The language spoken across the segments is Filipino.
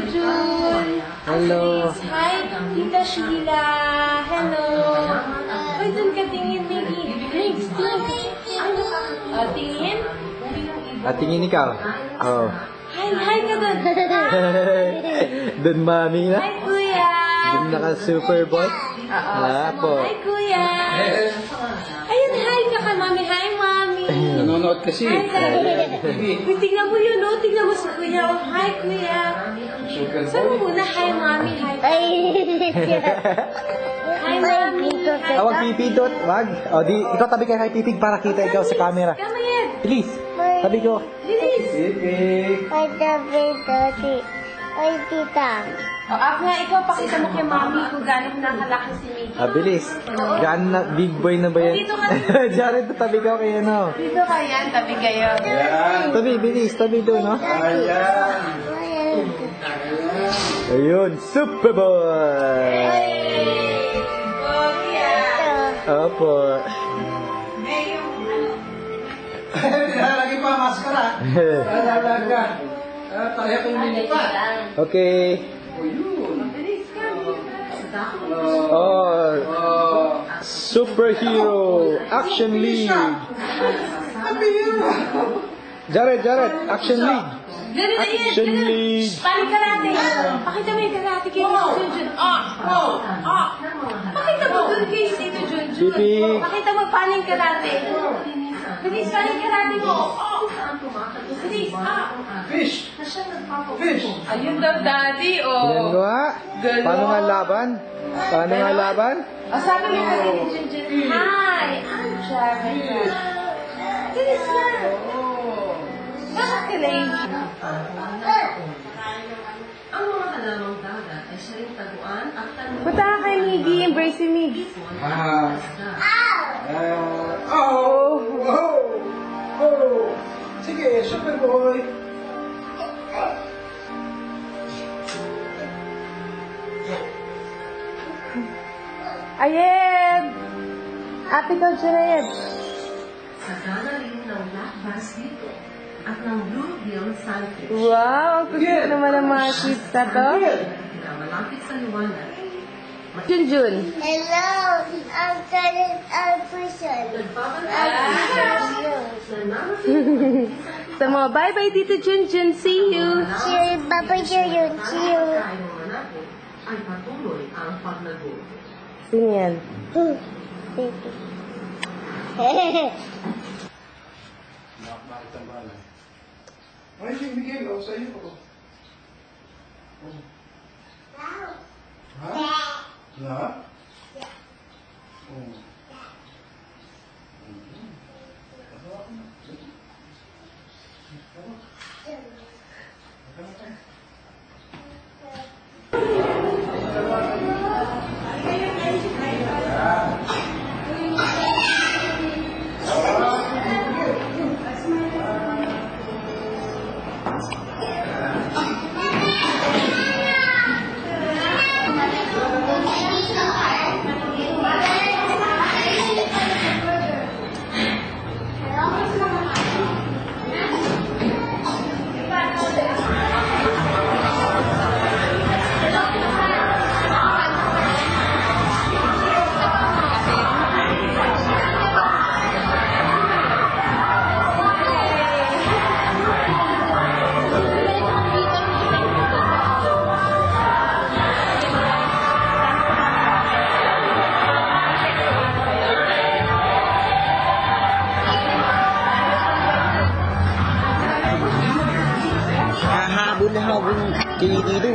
Jun. Hello. Hi, Tita Sheila. Hello. Uy, dun ka tingin, Miggy. Migs, tingin. Tingin ikaw. Oh. Hi ka dun. Dun mami na. Hi, Kuya. Dun naka-super boss. Po. Hi, Kuya. Ayun, hi ka kay Mami. Hi, Mami. Nanonood kasi. Hi, Daddy. Uy, tignan mo yun, no? Tignan mo si Kuya. Oh, hi, Kuya. Saan mo muna? Hi, Mami. Hi. Hi, Mami. Wag pipindot. Wag. O, ikaw tabi kay Pipig para kita ikaw sa camera. Come here. Please. Tabi ko. Bilis. Pipig. Ay, tita. O, nga, ikaw pakita mo kay Mami kung gano'n nakalaki si Miggy. Bilis. Gaan na, big boy na ba yan? Dito ka. Jared, tabi ka kay ano. Dito ka yan, tabi kayo. Tabi, bilis. Tabi doon, no? Ayun, super boy! Opo. Lagi pa maskara. Lalaga. Tayo kong linipat. Okay. Oh, superhero action league. Jared, action league. Action league. Paling karate. Pakita mo yung karate kay Junjun. Pakita mo dun kay Tito Junjun. Pipig. Pakita mo paling karate. Bilis, paling karate mo. Bilis, Fish. Fish. Ayun daw, Daddy, Tingnan ko ha. Paano nga laban? Sabi niya kay Junjun, hi, I'm Jared. Bilis na. Bakit ka lady? Ang mga halamang dagat ay siya rin taguan at tanong Punta ka kay Miggy, embrace si Miggy. Sige, super boy. Ayed! Ate ko, Jared. sa danaling ng lakbas dito at ng bluegill sunfish. Wow, ang kulit naman ang mga kids na to. Na malapit sa liwanag. Junjun. Hello, I'm Jared Alpuson. So mga bye-bye Tito Junjun. See you. See you, Papa Junior. See you. Ay patuloy ang paglago. Sino yan? Ay, si Miguel, sa iyo ko. Ha? Na? Oh. Habol dito.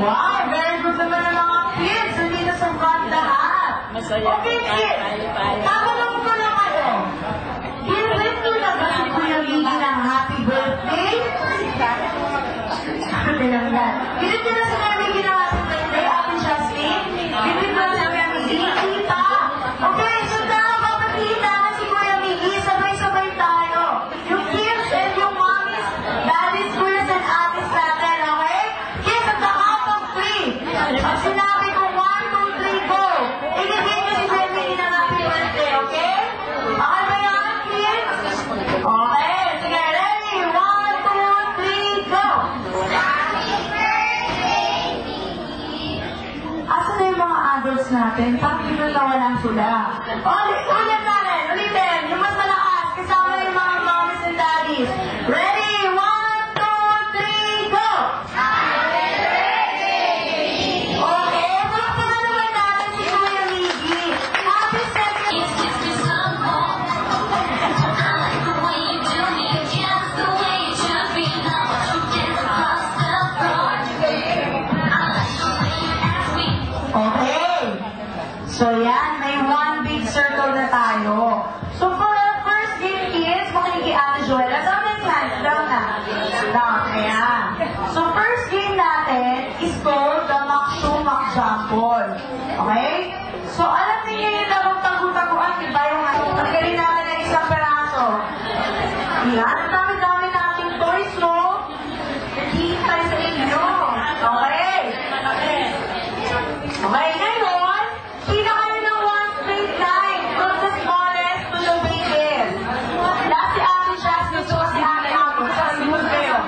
Wow, very good naman ang mga kids. Hindi na sangkat lahat. Okay, kids. Tatanong ko lang kayo. Given nyo na ba si Kuya Miggy ng happy birthday? Sabi lang yan. Given nyo na si Kuya Miggy ng happy birthday, Ate Jasmine? Given nyo na si Kuya Miggy? Tita? Okay, so tama ba patita na si Kuya Miggy? Sabay-sabay tayo. Yung kids and yung mommies, daddies, kuyas, and atis natin, okay? Kids, at the count of 3. Pag sinabi ko 1, 2, 3, go! Ibigay nyo si Kuya Miggy ng happy birthday, okay? Okay ba yan, kids? Okay, sige, ready? 1, 2, 3, go! Asa na yung mga adults natin? Parang dito nawala sila. Ulit natin, ulitin. Yung mas malakas, kasama yung mga mommies and daddies. Ready? 1, 2, 3, go! Okay, palakpakan naman natin si Kuya Miggy. Happy second! Okay. So yan, may one big circle na tayo. So for our first game, kids, makinig Ate Joella. Down na yan, down na. Down, ayan. So first game natin is called the Makshu Makjambol. Okay? So alam niyo yung tago-taguan, di ba? Yung pagkarin natin ng isang peraso. Yan, ang dami-dami nating toys, no? Naghihintay sa inyo. Okay? Okay, ngayon, sino kayo ng one straight line from the smallest to the biggest? Lahat si Ate Jasmine, so si Ate Ako, sa smooth kayo.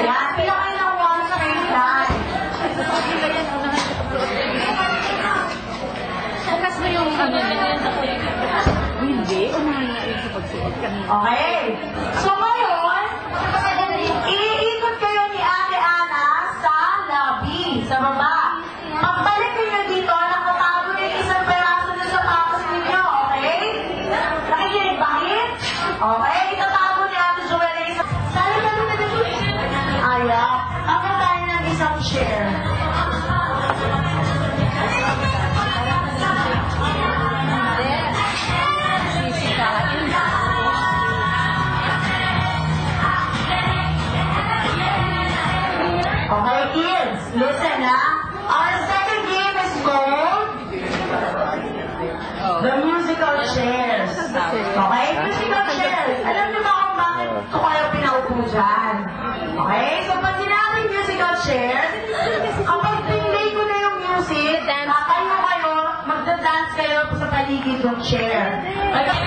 Yan, sino kayo ng one straight line? Bukas mo yung ano niya. Hindi, umahain sa pagsuot kanina. Okay. So ngayon, iikot kayo ni Ate Ana sa labi, sa baba. Pagbalik ninyo dito, nakatago yung isang peraso ng sapatos ninyo, okay? Nakikinig ba, kids? Okay, itatago ni Ate Joella yung isang... Sali ka nung nagiging... Ayaw. Ako tayo ng isang chair. Okay, kids, listen ha. Our second game is called the musical chairs. Okay, musical chairs. Alam niyo ba kung bakit ko kayo pinaupo dyan? Okay, so pag sinabing musical chairs, kapag pinlay ko na yung music, tatayo kayo, magda-dance kayo sa paligid ng chair. Okay?